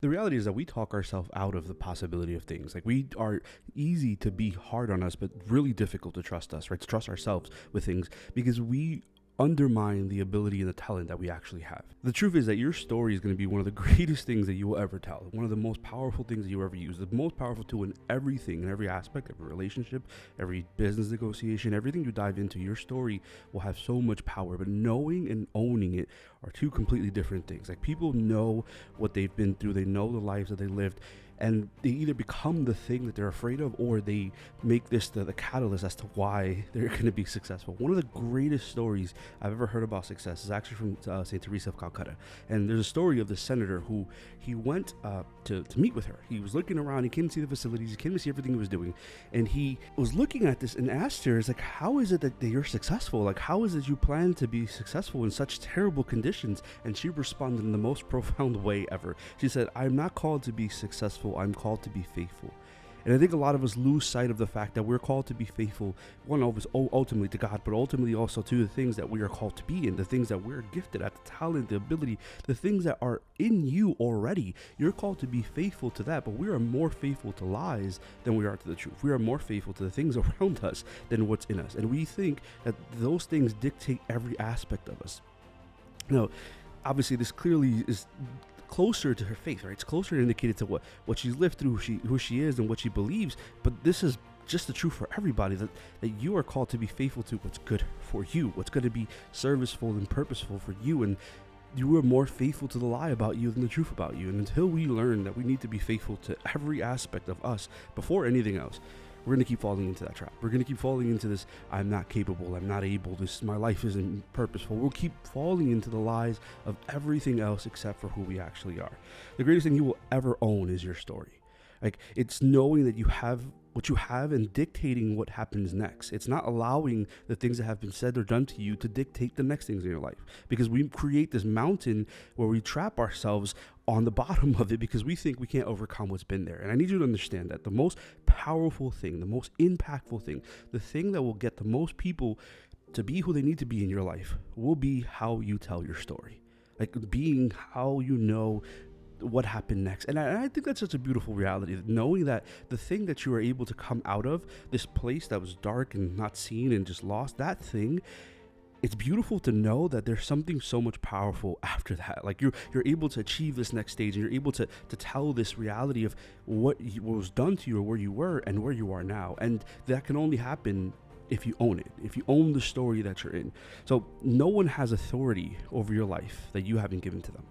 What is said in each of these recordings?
The reality is that we talk ourselves out of the possibility of things. Like, we are easy to be hard on us, but really difficult to trust us, right? To trust ourselves with things because we undermine the ability and the talent that we actually have. The truth is that your story is going to be one of the greatest things that you will ever tell. One of the most powerful things that you ever use. The most powerful tool in everything, in every aspect, every relationship, every business negotiation, everything you dive into, your story will have so much power. But knowing and owning it are two completely different things. Like, people know what they've been through. They know the lives that they lived. And they either become the thing that they're afraid of, or they make this the catalyst as to why they're going to be successful. One of the greatest stories I've ever heard about success is actually from St. Teresa of Calcutta. And there's a story of the senator who he went to meet with her. He was looking around. He came to see the facilities. He came to see everything he was doing. And he was looking at this and asked her, "It's like, how is it that you're successful? Like, how is it you plan to be successful in such terrible conditions?" And she responded in the most profound way ever. She said, "I'm not called to be successful. I'm called to be faithful." And I think a lot of us lose sight of the fact that we're called to be faithful, one of us ultimately to God, but ultimately also to the things that we are called to be in, the things that we're gifted at, the talent, the ability, the things that are in you already. You're called to be faithful to that, but we are more faithful to lies than we are to the truth. We are more faithful to the things around us than what's in us. And we think that those things dictate every aspect of us. Now, obviously, this clearly is closer to her faith, right? It's closer indicated to what she's lived through, who she is, and what she believes. But this is just the truth for everybody, that you are called to be faithful to what's good for you, what's going to be serviceful and purposeful for you. And you are more faithful to the lie about you than the truth about you. And until we learn that we need to be faithful to every aspect of us before anything else, we're going to keep falling into that trap. We're going to keep falling into this, "I'm not capable, I'm not able, my life isn't purposeful." We'll keep falling into the lies of everything else except for who we actually are. The greatest thing you will ever own is your story. Like, it's knowing that you have what you have and dictating what happens next. It's not allowing the things that have been said or done to you to dictate the next things in your life, because we create this mountain where we trap ourselves on the bottom of it because we think we can't overcome what's been there. And I need you to understand that the most powerful thing, the most impactful thing, the thing that will get the most people to be who they need to be in your life will be how you tell your story. Like, being how you know what happened next. And I think that's such a beautiful reality, knowing that the thing that you were able to come out of, this place that was dark and not seen and just lost, that thing, it's beautiful to know that there's something so much powerful after that. Like, you're able to achieve this next stage, and you're able to tell this reality of what was done to you, or where you were and where you are now. And that can only happen if you own it, if you own the story that you're in. So no one has authority over your life that you haven't given to them.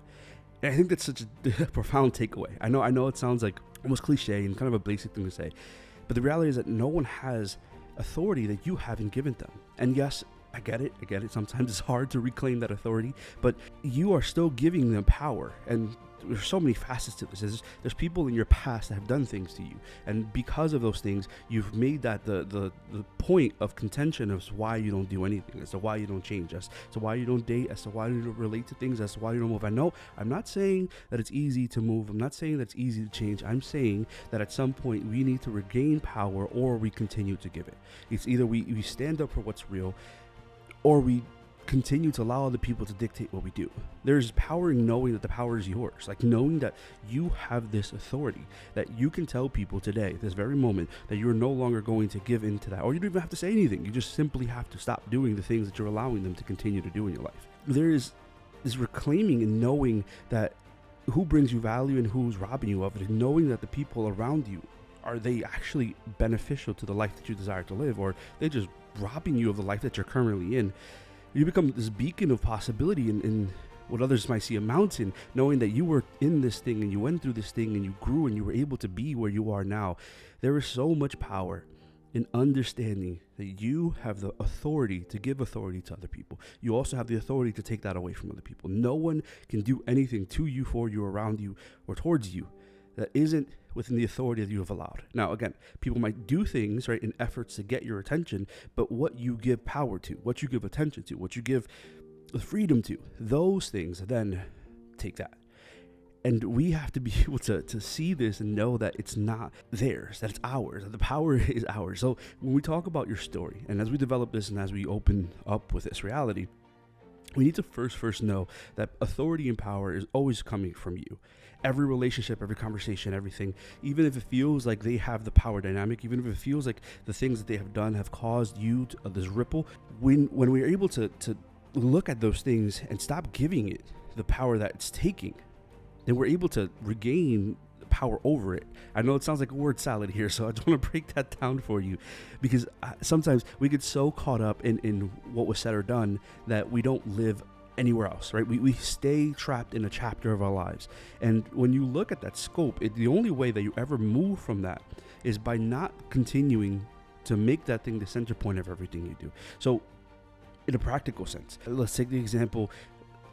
And I think that's such a profound takeaway. I know it sounds like almost cliche and kind of a basic thing to say, but the reality is that no one has authority that you haven't given them. And yes, I get it. Sometimes it's hard to reclaim that authority, but you are still giving them power. And there's so many facets to this. There's people in your past that have done things to you, and because of those things, you've made that the point of contention as to why you don't do anything, as to why you don't change, as to why you don't date, as to why you don't relate to things, as to why you don't move. I know I'm not saying that it's easy to move. I'm not saying that it's easy to change. I'm saying that at some point we need to regain power, or we continue to give it. It's either we stand up for what's real, or we continue to allow other people to dictate what we do. There's power in knowing that the power is yours, like knowing that you have this authority, that you can tell people today, this very moment, that you're no longer going to give in to that, or you don't even have to say anything. You just simply have to stop doing the things that you're allowing them to continue to do in your life. There is this reclaiming and knowing that who brings you value and who's robbing you of it, and knowing that the people around you, are they actually beneficial to the life that you desire to live, or they're just robbing you of the life that you're currently in. You become this beacon of possibility in what others might see a mountain, knowing that you were in this thing and you went through this thing and you grew and you were able to be where you are now. There is so much power in understanding that you have the authority to give authority to other people. You also have the authority to take that away from other people. No one can do anything to you, for you, around you, or towards you that isn't within the authority that you have allowed. Now, again, people might do things, right, in efforts to get your attention, but what you give power to, what you give attention to, what you give the freedom to, those things then take that. And we have to be able to see this and know that it's not theirs, that it's ours, that the power is ours. So when we talk about your story, and as we develop this and as we open up with this reality, We need to first know that authority and power is always coming from you. Every relationship, every conversation, everything, even if it feels like they have the power dynamic, even if it feels like the things that they have done have caused you to, this ripple, when we're able to look at those things and stop giving it the power that it's taking, then we're able to regain power over it. I know it sounds like a word salad here, so I just want to break that down for you, because sometimes we get so caught up in what was said or done that we don't live anywhere else, right? We stay trapped in a chapter of our lives. And when you look at that scope, the only way that you ever move from that is by not continuing to make that thing the center point of everything you do. So in a practical sense, let's take the example,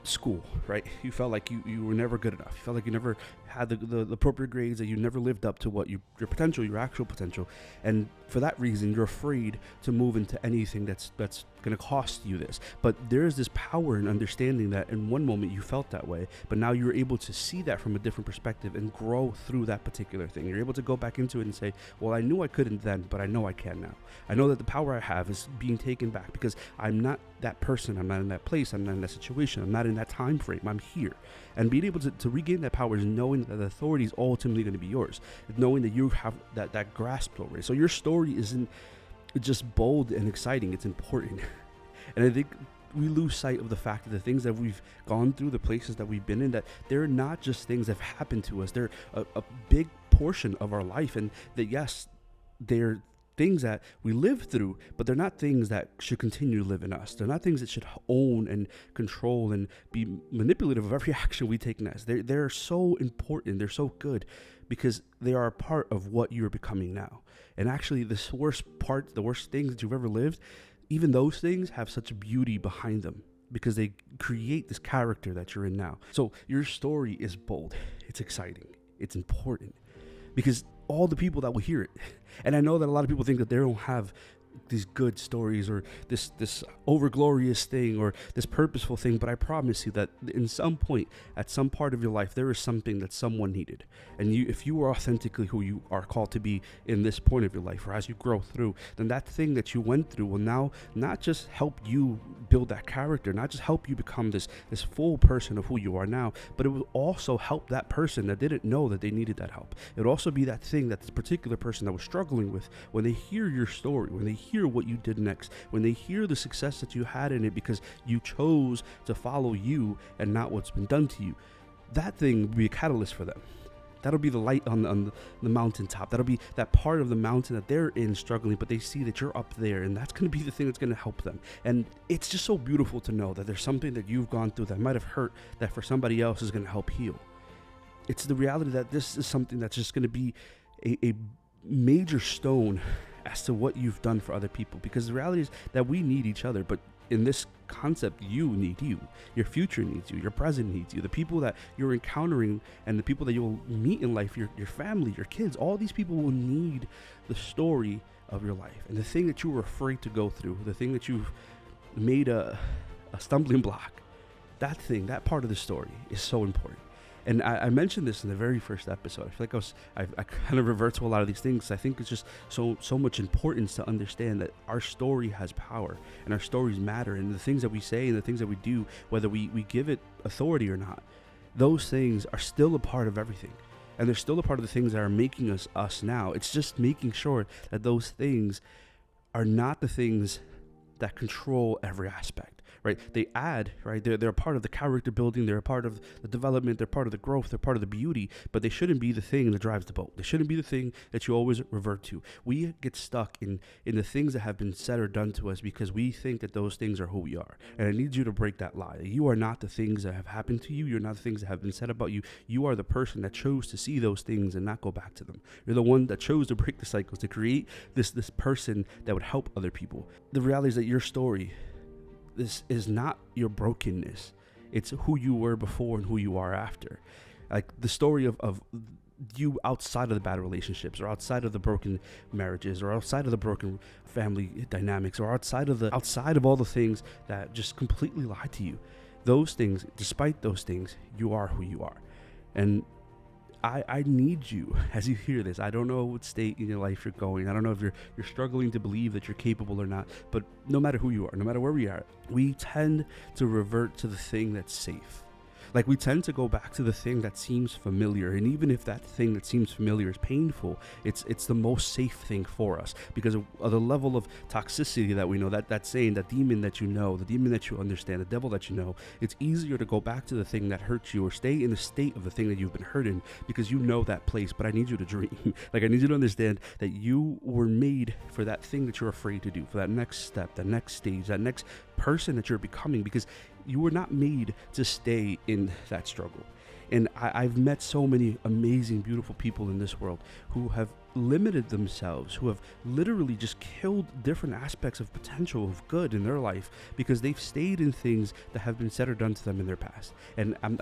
school, right? You felt like you were never good enough. You felt like you never had the appropriate grades, that you never lived up to what your potential, your actual potential. And for that reason, you're afraid to move into anything that's going to cost you this. But there's this power in understanding that in one moment you felt that way, but now you're able to see that from a different perspective and grow through that particular thing. You're able to go back into it and say, well, I knew I couldn't then, but I know I can now. I know that the power I have is being taken back because I'm not that person. I'm not in that place. I'm not in that situation. I'm not in that time frame. I'm here. And being able to regain that power is knowing that the authority is ultimately going to be yours. Knowing that you have that grasp over it. So your story isn't just bold and exciting. It's important. And I think we lose sight of the fact that the things that we've gone through, the places that we've been in, that they're not just things that have happened to us. They're a big portion of our life. And that, yes, they're things that we live through, but they're not things that should continue to live in us. They're not things that should own and control and be manipulative of every action we take next. They're so important. They're so good because they are a part of what you're becoming now. And actually, the worst things that you've ever lived, even those things have such beauty behind them because they create this character that you're in now. So your story is bold. It's exciting. It's important because all the people that will hear it. And I know that a lot of people think that they don't have these good stories or this overglorious thing or this purposeful thing, but I promise you that in some point, at some part of your life, there is something that someone needed. And if you are authentically who you are called to be in this point of your life, or as you grow through, then that thing that you went through will now not just help you build that character, not just help you become this full person of who you are now, but it will also help that person that didn't know that they needed that help. It would also be that thing that this particular person that was struggling with, when they hear your story, when they hear what you did next, when they hear the success that you had in it because you chose to follow you and not what's been done to you, that thing will be a catalyst for them. That'll be the light on the mountaintop. That'll be that part of the mountain that they're in struggling, but they see that you're up there, and that's going to be the thing that's going to help them. And it's just so beautiful to know that there's something that you've gone through that might have hurt that for somebody else is going to help heal. It's the reality that this is something that's just going to be a major stone as to what you've done for other people, because the reality is that we need each other. But in this concept, you need you, your future needs you, your present needs you, the people that you're encountering and the people that you'll meet in life, your family, your kids, all these people will need the story of your life. And the thing that you were afraid to go through, the thing that you've made a stumbling block, that thing, that part of the story is so important. And I mentioned this in the very first episode. I feel like I kind of revert to a lot of these things. I think it's just so much importance to understand that our story has power and our stories matter. And the things that we say and the things that we do, whether we give it authority or not, those things are still a part of everything. And they're still a part of the things that are making us now. It's just making sure that those things are not the things that control every aspect. Right? They add, right? They're a part of the character building. They're a part of the development. They're part of the growth. They're part of the beauty, but they shouldn't be the thing that drives the boat. They shouldn't be the thing that you always revert to. We get stuck in the things that have been said or done to us because we think that those things are who we are. And I need you to break that lie. You are not the things that have happened to you. You're not the things that have been said about you. You are the person that chose to see those things and not go back to them. You're the one that chose to break the cycles, to create this person that would help other people. The reality is that your story, this is not your brokenness. It's who you were before and who you are after. Like the story of you outside of the bad relationships, or outside of the broken marriages, or outside of the broken family dynamics, or outside of all the things that just completely lie to you. Those things, despite those things, you are who you are. And I need you as you hear this. I don't know what state in your life you're going. I don't know if you're struggling to believe that you're capable or not. But no matter who you are, no matter where we are, we tend to revert to the thing that's safe. Like, we tend to go back to the thing that seems familiar, and even if that thing that seems familiar is painful, it's the most safe thing for us because of the level of toxicity that we know. That saying, that demon that you know, the demon that you understand, the devil that you know. It's easier to go back to the thing that hurts you or stay in the state of the thing that you've been hurt in because you know that place. But I need you to dream. Like, I need you to understand that you were made for that thing that you're afraid to do, for that next step, that next stage, that next person that you're becoming, because you were not made to stay in that struggle. And I've met so many amazing, beautiful people in this world who have limited themselves, who have literally just killed different aspects of potential of good in their life because they've stayed in things that have been said or done to them in their past. And I'm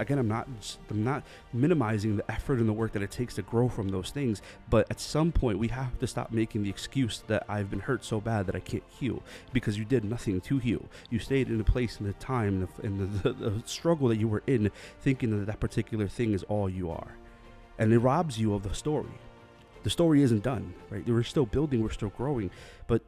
not minimizing the effort and the work that it takes to grow from those things, but at some point we have to stop making the excuse that I've been hurt so bad that I can't heal, because you did nothing to heal. You stayed in the place and the time and the struggle that you were in, thinking that particular thing is all you are, and it robs you of the story. The story isn't done, right? We're still building, we're still growing, but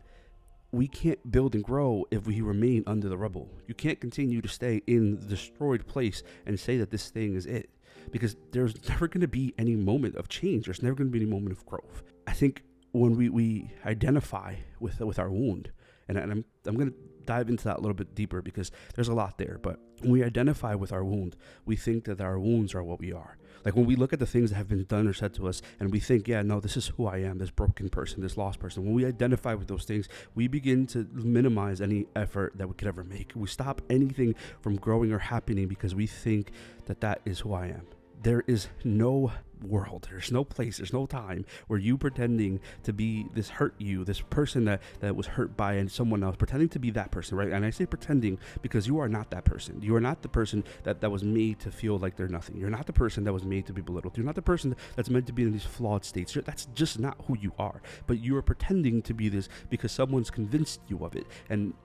we can't build and grow if we remain under the rubble. You can't continue to stay in the destroyed place and say that this thing is it, because there's never going to be any moment of change. There's never going to be any moment of growth. I think when we identify with our wound, and I'm going to dive into that a little bit deeper because there's a lot there, but when we identify with our wound, we think that our wounds are what we are. Like, when we look at the things that have been done or said to us and we think, yeah, no, this is who I am, this broken person, this lost person. When we identify with those things, we begin to minimize any effort that we could ever make. We stop anything from growing or happening because we think that that is who I am. There is no world, there's no place, there's no time where you pretending to be this person that was hurt by someone else, pretending to be that person, right? And I say pretending because you are not that person. You are not the person that was made to feel like they're nothing. You're not the person that was made to be belittled. You're not the person that's meant to be in these flawed states. That's just not who you are. But you are pretending to be this because someone's convinced you of it. And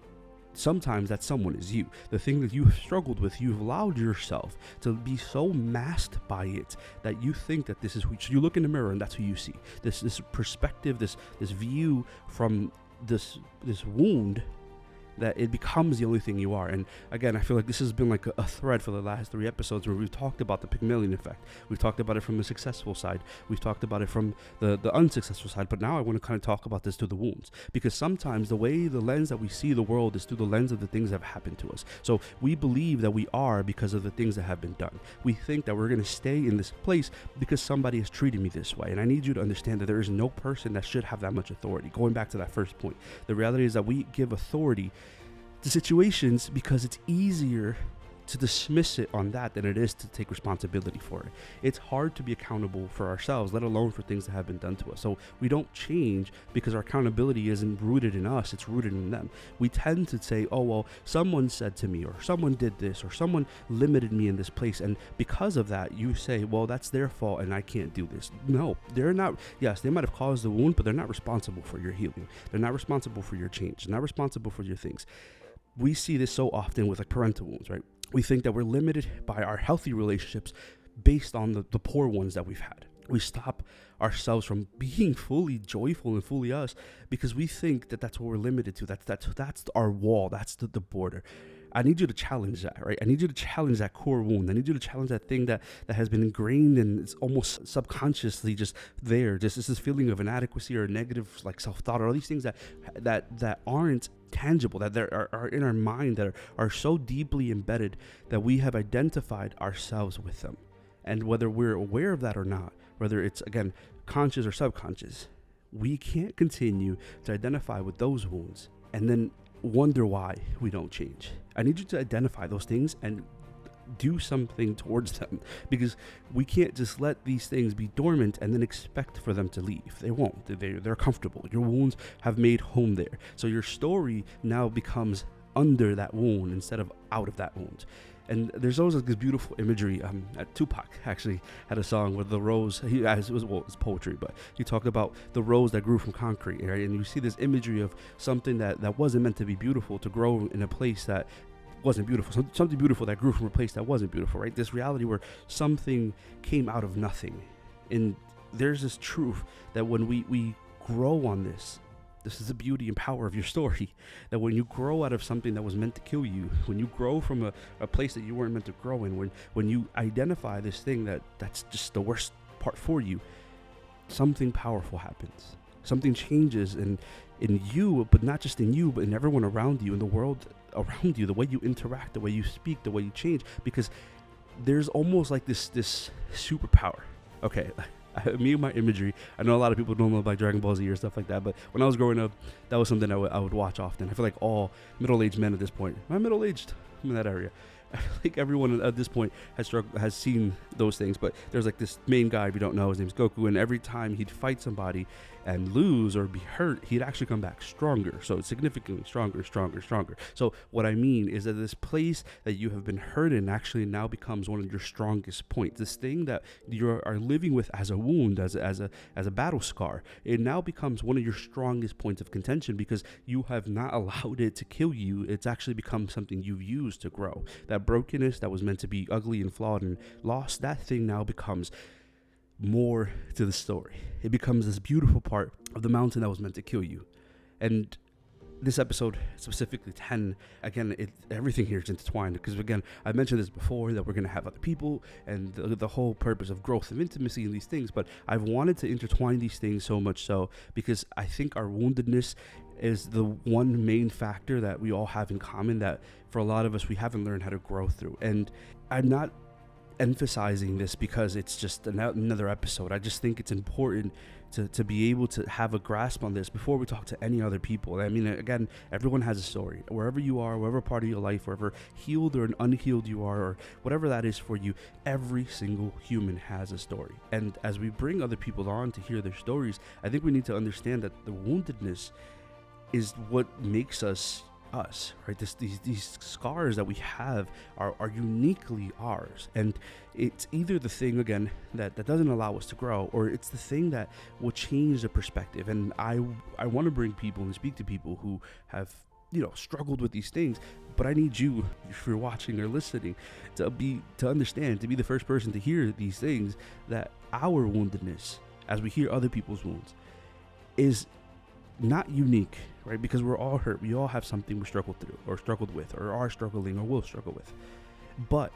sometimes that someone is you. The thing that you have struggled with, you've allowed yourself to be so masked by it that you think that this is who you look in the mirror and that's who you see. This perspective, this view from this wound, that it becomes the only thing you are. And again, I feel like this has been like a thread for the last 3 episodes where we've talked about the Pygmalion effect. We've talked about it from the successful side. We've talked about it from the unsuccessful side. But now I want to kind of talk about this through the wounds, because sometimes the way, the lens that we see the world is through the lens of the things that have happened to us. So we believe that we are because of the things that have been done. We think that we're going to stay in this place because somebody has treated me this way. And I need you to understand that there is no person that should have that much authority. Going back to that first point, the reality is that we give authority to situations because it's easier to dismiss it on that than it is to take responsibility for it. It's hard to be accountable for ourselves, let alone for things that have been done to us. So we don't change because our accountability isn't rooted in us, it's rooted in them. We tend to say, oh, well, someone said to me, or someone did this, or someone limited me in this place. And because of that, you say, well, that's their fault and I can't do this. No, they're not. Yes, they might have caused the wound, but they're not responsible for your healing. They're not responsible for your change. They're not responsible for your things. We see this so often with like parental wounds, right? We think that we're limited by our healthy relationships based on the poor ones that we've had. We stop ourselves from being fully joyful and fully us because we think that that's what we're limited to. That's our wall. That's the border. I need you to challenge that, right? I need you to challenge that core wound. I need you to challenge that thing that has been ingrained and it's almost subconsciously just there. Just this feeling of inadequacy or negative like self-thought or all these things that aren't tangible, that are in our mind, that are so deeply embedded that we have identified ourselves with them. And whether we're aware of that or not, whether it's, again, conscious or subconscious, we can't continue to identify with those wounds and then wonder why we don't change. I need you to identify those things and do something towards them, because we can't just let these things be dormant and then expect for them to leave. They won't. They're comfortable. Your wounds have made home there. So your story now becomes under that wound instead of out of that wound. And there's always like this beautiful imagery. Tupac actually had a song with the rose. It's poetry, but he talked about the rose that grew from concrete, right? And you see this imagery of something that wasn't meant to be beautiful to grow in a place that wasn't beautiful. Something beautiful that grew from a place that wasn't beautiful, right? This reality where something came out of nothing And there's this truth that when we grow on this is the beauty and power of your story, that when you grow out of something that was meant to kill you, when you grow from a place that you weren't meant to grow in, when you identify this thing that's just the worst part for you, something powerful happens. Something changes in you, but not just in you, but in everyone around you, in the world around you, the way you interact, the way you speak, the way you change, because there's almost like this superpower. Okay, me and my imagery, I know a lot of people don't know about Dragon Ball Z or stuff like that, but when I was growing up, that was something I would watch often. I feel like all middle-aged men at this point, I'm middle-aged, I'm in that area, I feel like everyone at this point has seen those things. But there's like this main guy, if you don't know, his name's Goku, and every time he'd fight somebody and lose or be hurt, he'd actually come back stronger. So significantly stronger. So what I mean is that this place that you have been hurt in actually now becomes one of your strongest points. This thing that you are living with as a wound, as a battle scar, it now becomes one of your strongest points of contention, because you have not allowed it to kill you. It's actually become something you've used to grow. That brokenness that was meant to be ugly and flawed and lost, that thing now becomes more to the story. It becomes this beautiful part of the mountain that was meant to kill you. And this episode, specifically 10, again, everything here is intertwined, because again, I mentioned this before, that we're going to have other people and the whole purpose of growth and intimacy and these things, but I've wanted to intertwine these things so much so because I think our woundedness is the one main factor that we all have in common, that for a lot of us, we haven't learned how to grow through. And I'm not emphasizing this because it's just another episode. I just think it's important to be able to have a grasp on this before we talk to any other people. I mean, again, everyone has a story. Wherever you are, wherever part of your life, wherever healed or unhealed you are, or whatever that is for you, every single human has a story. And as we bring other people on to hear their stories, I think we need to understand that the woundedness is what makes us, right? These scars that we have are uniquely ours, and it's either the thing, again, that doesn't allow us to grow, or it's the thing that will change the perspective. And I want to bring people and speak to people who have struggled with these things, but I need you, if you're watching or listening, to understand, to be the first person to hear these things, that our woundedness, as we hear other people's wounds, is not unique, right? Because we're all hurt. We all have something we struggled through or struggled with or are struggling or will struggle with. But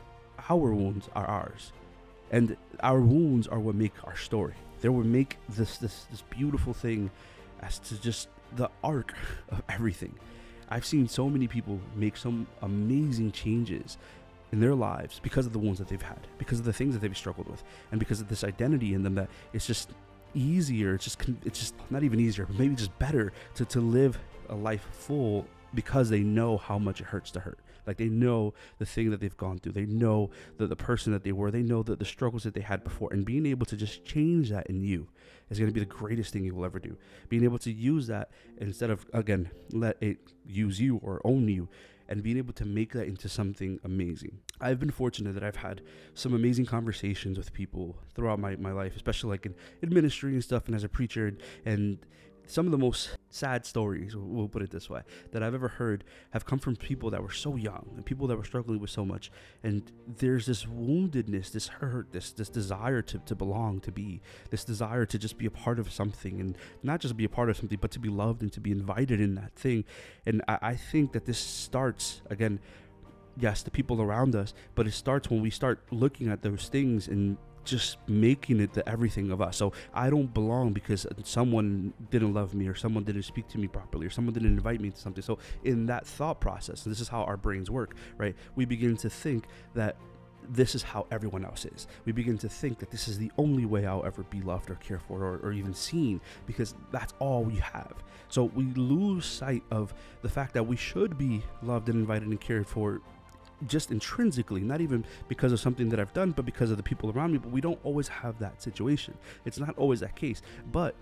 our wounds are ours. And our wounds are what make our story. They will make this beautiful thing as to just the arc of everything. I've seen so many people make some amazing changes in their lives because of the wounds that they've had, because of the things that they've struggled with, and because of this identity in them that it's just easier, it's just not even easier, but maybe just better to live a life full, because they know how much it hurts to hurt. Like, they know the thing that they've gone through, they know the person that they were, they know the struggles that they had before, and being able to just change that in you is going to be the greatest thing you will ever do. Being able to use that instead of, again, let it use you or own you, and being able to make that into something amazing. I've been fortunate that I've had some amazing conversations with people throughout my life, especially like in ministry and stuff, and as a preacher, and some of the most sad stories, we'll put it this way, that I've ever heard have come from people that were so young and people that were struggling with so much. And there's this woundedness, this hurt, this desire to belong, to be, this desire to just be a part of something, and not just be a part of something, but to be loved and to be invited in that thing. And I think that this starts, again, yes, the people around us, but it starts when we start looking at those things and just making it the everything of us. So I don't belong because someone didn't love me, or someone didn't speak to me properly, or someone didn't invite me to something. So in that thought process, and this is how our brains work, right? We begin to think that this is how everyone else is. We begin to think that this is the only way I'll ever be loved or cared for or even seen, because that's all we have. So we lose sight of the fact that we should be loved and invited and cared for, just intrinsically, not even because of something that I've done, but because of the people around me. But we don't always have that situation. It's not always that case, but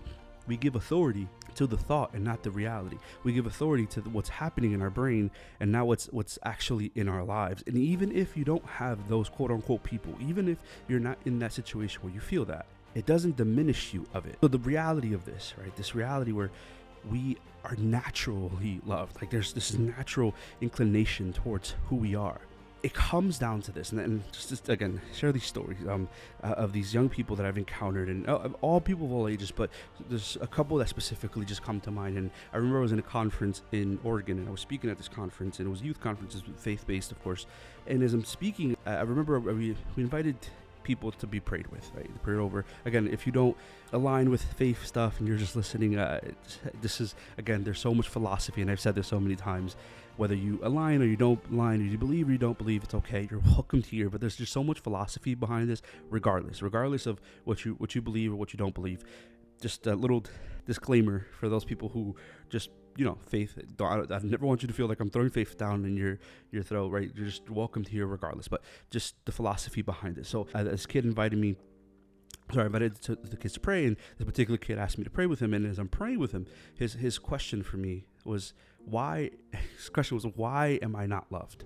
we give authority to the thought and not the reality. We give authority to what's happening in our brain and not what's actually in our lives. And even if you don't have those quote unquote people, even if you're not in that situation where you feel that, it doesn't diminish you of it. So the reality of this, right? This reality where we are naturally loved. Like, there's this natural inclination towards who we are. it comes down to this, and just again share these stories of these young people that I've encountered, and all people of all ages, but there's a couple that specifically just come to mind. And I remember I was in a conference in Oregon, and I was speaking at this conference, and it was youth conferences, faith-based, of course. And as I'm speaking, I remember we invited people to be prayed with, right? Prayed over. Again, if you don't align with faith stuff and you're just listening, this is, again, there's so much philosophy, and I've said this so many times. Whether you align or you don't align, or you believe or you don't believe, it's okay. You're welcome here. But there's just so much philosophy behind this, regardless of what you believe or what you don't believe. Just a little disclaimer for those people who just, faith. I never want you to feel like I'm throwing faith down in your throat, right? You're just welcome here regardless. But just the philosophy behind it. So this kid invited the kids to pray, and this particular kid asked me to pray with him. And as I'm praying with him, his question for me was, why am I not loved?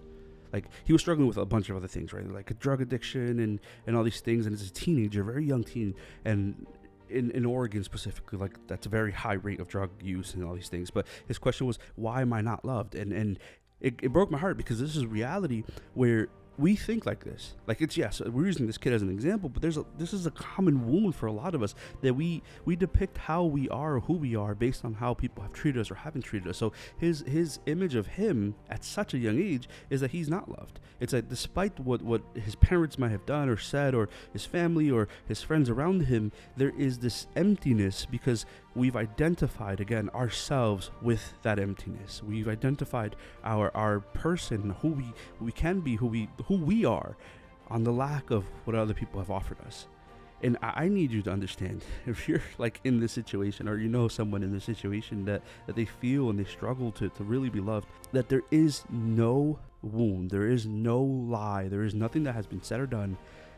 Like, he was struggling with a bunch of other things, right? Like a drug addiction and all these things. And as a teenager, very young teen, and in Oregon specifically, like, that's a very high rate of drug use and all these things. But his question was, why am I not loved? And it broke my heart, because this is reality where we think like this. Like, it's, yes, we're using this kid as an example, but this is a common wound for a lot of us, that we depict how we are or who we are based on how people have treated us or haven't treated us. So his image of him at such a young age is that he's not loved. It's like, despite what his parents might have done or said, or his family or his friends around him, there is this emptiness, because we've identified, again, ourselves with that emptiness. We've identified our person, who we can be, who we are, on the lack of what other people have offered us. And I need you to understand, if you're like in this situation, or someone in this situation that they feel and they struggle to really be loved, that there is no wound, there is no lie, there is nothing that has been said or done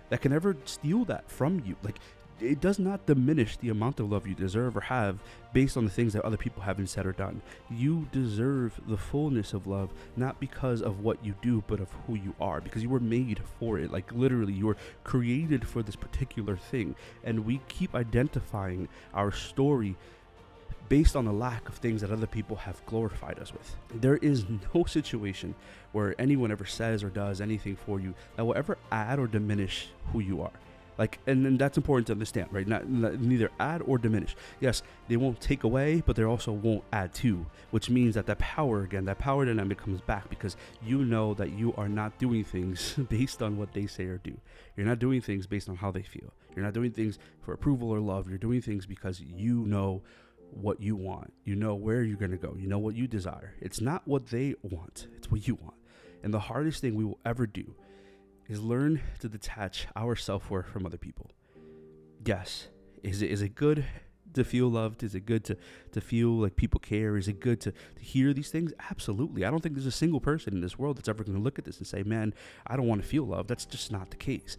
that can ever steal that from you. Like, it does not diminish the amount of love you deserve or have based on the things that other people haven't said or done. You deserve the fullness of love, not because of what you do, but of who you are, because you were made for it. Like, literally, you were created for this particular thing. And we keep identifying our story based on the lack of things that other people have glorified us with. There is no situation where anyone ever says or does anything for you that will ever add or diminish who you are. Like, and that's important to understand, right? Not neither add or diminish. Yes, they won't take away, but they also won't add to, which means that power dynamic comes back, because you know that you are not doing things based on what they say or do. You're not doing things based on how they feel. You're not doing things for approval or love. You're doing things because you know what you want. You know where you're going to go. You know what you desire. It's not what they want. It's what you want. And the hardest thing we will ever do is learn to detach our self-worth from other people. Yes. Is it good to feel loved? Is it good to feel like people care? Is it good to hear these things? Absolutely. I don't think there's a single person in this world that's ever going to look at this and say, man, I don't want to feel loved. That's just not the case.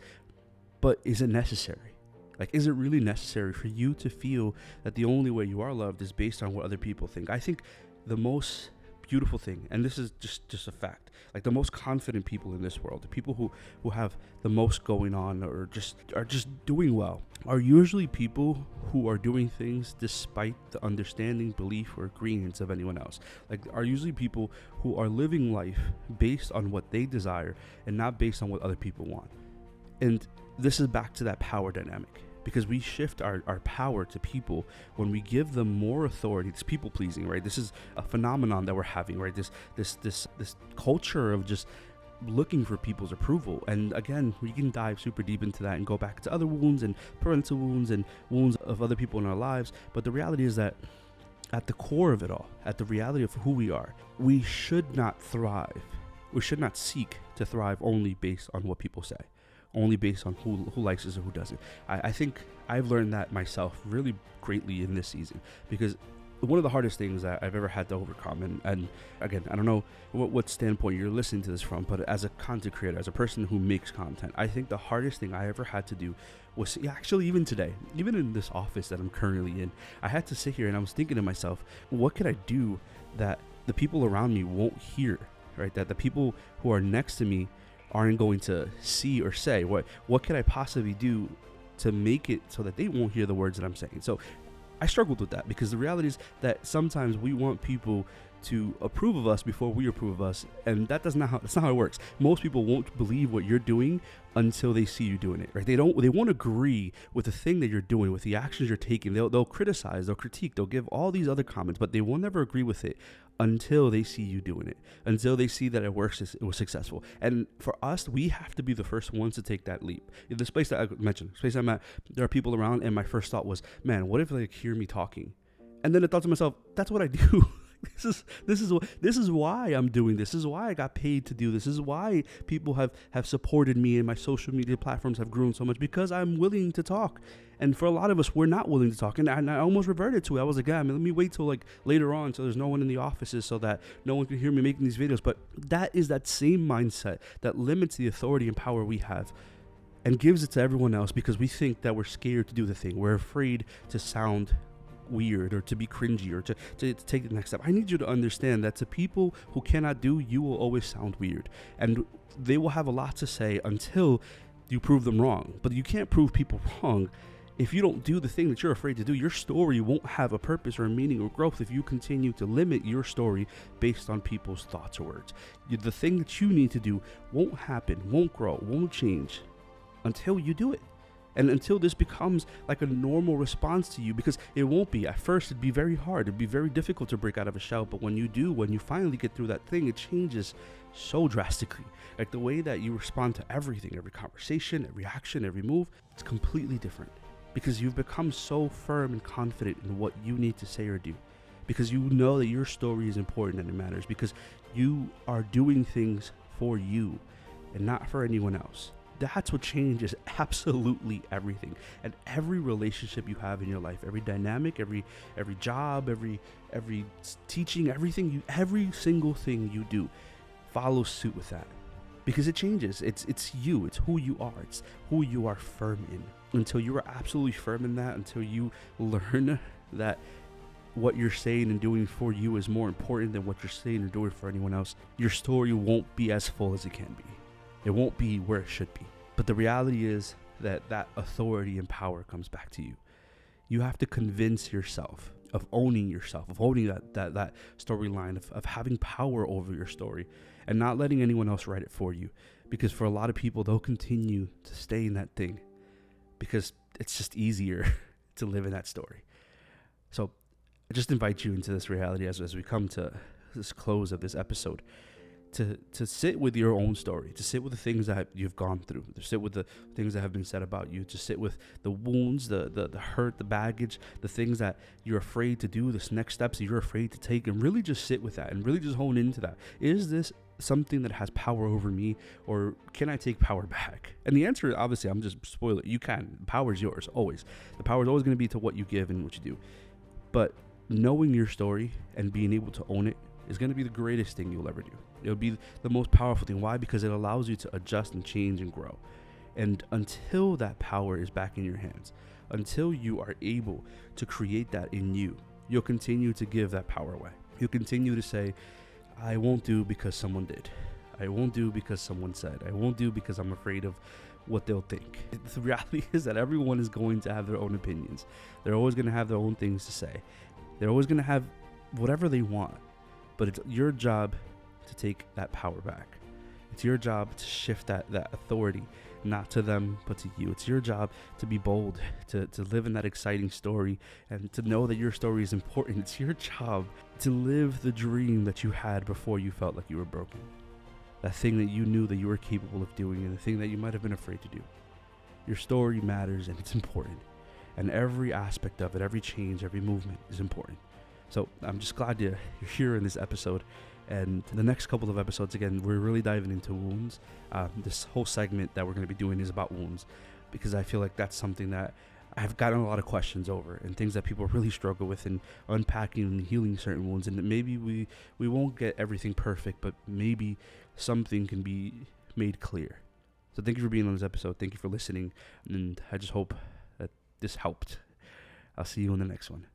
But is it necessary? Like, is it really necessary for you to feel that the only way you are loved is based on what other people think? I think the most beautiful thing, and this is just a fact, like, the most confident people in this world, the people who have the most going on, or are just doing well, are usually people who are doing things despite the understanding, belief, or agreements of anyone else. Like, are usually people who are living life based on what they desire and not based on what other people want. And this is back to that power dynamic, because we shift our power to people when we give them more authority. It's people pleasing, right? This is a phenomenon that we're having, right? This culture of just looking for people's approval. And again, we can dive super deep into that and go back to other wounds and parental wounds and wounds of other people in our lives. But the reality is that at the core of it all, at the reality of who we are, we should not thrive. We should not seek to thrive only based on what people say, only based on who likes us or who doesn't. I think I've learned that myself really greatly in this season, because one of the hardest things that I've ever had to overcome, and again, I don't know what standpoint you're listening to this from, but as a content creator, as a person who makes content, I think the hardest thing I ever had to do was, actually even today, even in this office that I'm currently in, I had to sit here and I was thinking to myself, what could I do that the people around me won't hear, right? That the people who are next to me aren't going to see or say. What could I possibly do to make it so that they won't hear the words that I'm saying? So I struggled with that, because the reality is that sometimes we want people to approve of us before we approve of us, and that's not how it works. Most people won't believe what you're doing until they see you doing it, right? They won't agree with the thing that you're doing, with the actions you're taking. They'll criticize, they'll critique, they'll give all these other comments, but they will never agree with it until they see you doing it, until they see that it works, it was successful. And for us, we have to be the first ones to take that leap. In this place that I mentioned, space I'm at, there are people around, and my first thought was, man, what if they hear me talking? And then I thought to myself, that's what I do. This is why I'm doing this. This is why I got paid to do this. This is why people have supported me, and my social media platforms have grown so much, because I'm willing to talk. And for a lot of us, we're not willing to talk. And I almost reverted to it. I was like, let me wait till like later on, so there's no one in the offices, so that no one can hear me making these videos. But that is that same mindset that limits the authority and power we have and gives it to everyone else, because we think that we're scared to do the thing. We're afraid to sound weird, or to be cringy, or to take the next step. I need you to understand that to people who cannot do, you will always sound weird, and they will have a lot to say until you prove them wrong. But you can't prove people wrong if you don't do the thing that you're afraid to do. Your story won't have a purpose or a meaning or growth if you continue to limit your story based on people's thoughts or words. The thing that you need to do won't happen, won't grow, won't change until you do it. And until this becomes like a normal response to you, because it won't be. At first, it'd be very hard. It'd be very difficult to break out of a shell. But when you do, when you finally get through that thing, it changes so drastically. Like the way that you respond to everything, every conversation, every action, every move, it's completely different. Because you've become so firm and confident in what you need to say or do. Because you know that your story is important and it matters. Because you are doing things for you and not for anyone else. That's what changes absolutely everything. And every relationship you have in your life, every dynamic, every job, every teaching, every single thing you do follows suit with that. Because it changes. It's you. It's who you are. It's who you are firm in. Until you are absolutely firm in that, until you learn that what you're saying and doing for you is more important than what you're saying and doing for anyone else, your story won't be as full as it can be. It won't be where it should be. But the reality is that authority and power comes back to you. You have to convince yourself of owning yourself, of owning that storyline, of having power over your story and not letting anyone else write it for you. Because for a lot of people, they'll continue to stay in that thing because it's just easier to live in that story. So I just invite you into this reality as we come to this close of this episode. To sit with your own story, to sit with the things that you've gone through, to sit with the things that have been said about you, to sit with the wounds, the hurt, the baggage, the things that you're afraid to do, the next steps that you're afraid to take, and really just sit with that and really just hone into that. Is this something that has power over me, or can I take power back? And the answer, obviously, I'm just spoiling it. You can. Power is yours, always. The power is always going to be to what you give and what you do. But knowing your story and being able to own it is going to be the greatest thing you'll ever do. It'll be the most powerful thing. Why? Because it allows you to adjust and change and grow. And until that power is back in your hands, until you are able to create that in you, you'll continue to give that power away. You'll continue to say, I won't do because someone did. I won't do because someone said. I won't do because I'm afraid of what they'll think. The reality is that everyone is going to have their own opinions. They're always going to have their own things to say. They're always going to have whatever they want. But it's your job to take that power back. It's your job to shift that authority, not to them, but to you. It's your job to be bold, to live in that exciting story, and to know that your story is important. It's your job to live the dream that you had before you felt like you were broken. That thing that you knew that you were capable of doing, and the thing that you might have been afraid to do. Your story matters, and it's important. And every aspect of it, every change, every movement is important. So I'm just glad you're here in this episode. And the next couple of episodes, again, we're really diving into wounds. This whole segment that we're going to be doing is about wounds, because I feel like that's something that I've gotten a lot of questions over, and things that people really struggle with in unpacking and healing certain wounds. And maybe we won't get everything perfect, but maybe something can be made clear. So thank you for being on this episode. Thank you for listening. And I just hope that this helped. I'll see you in the next one.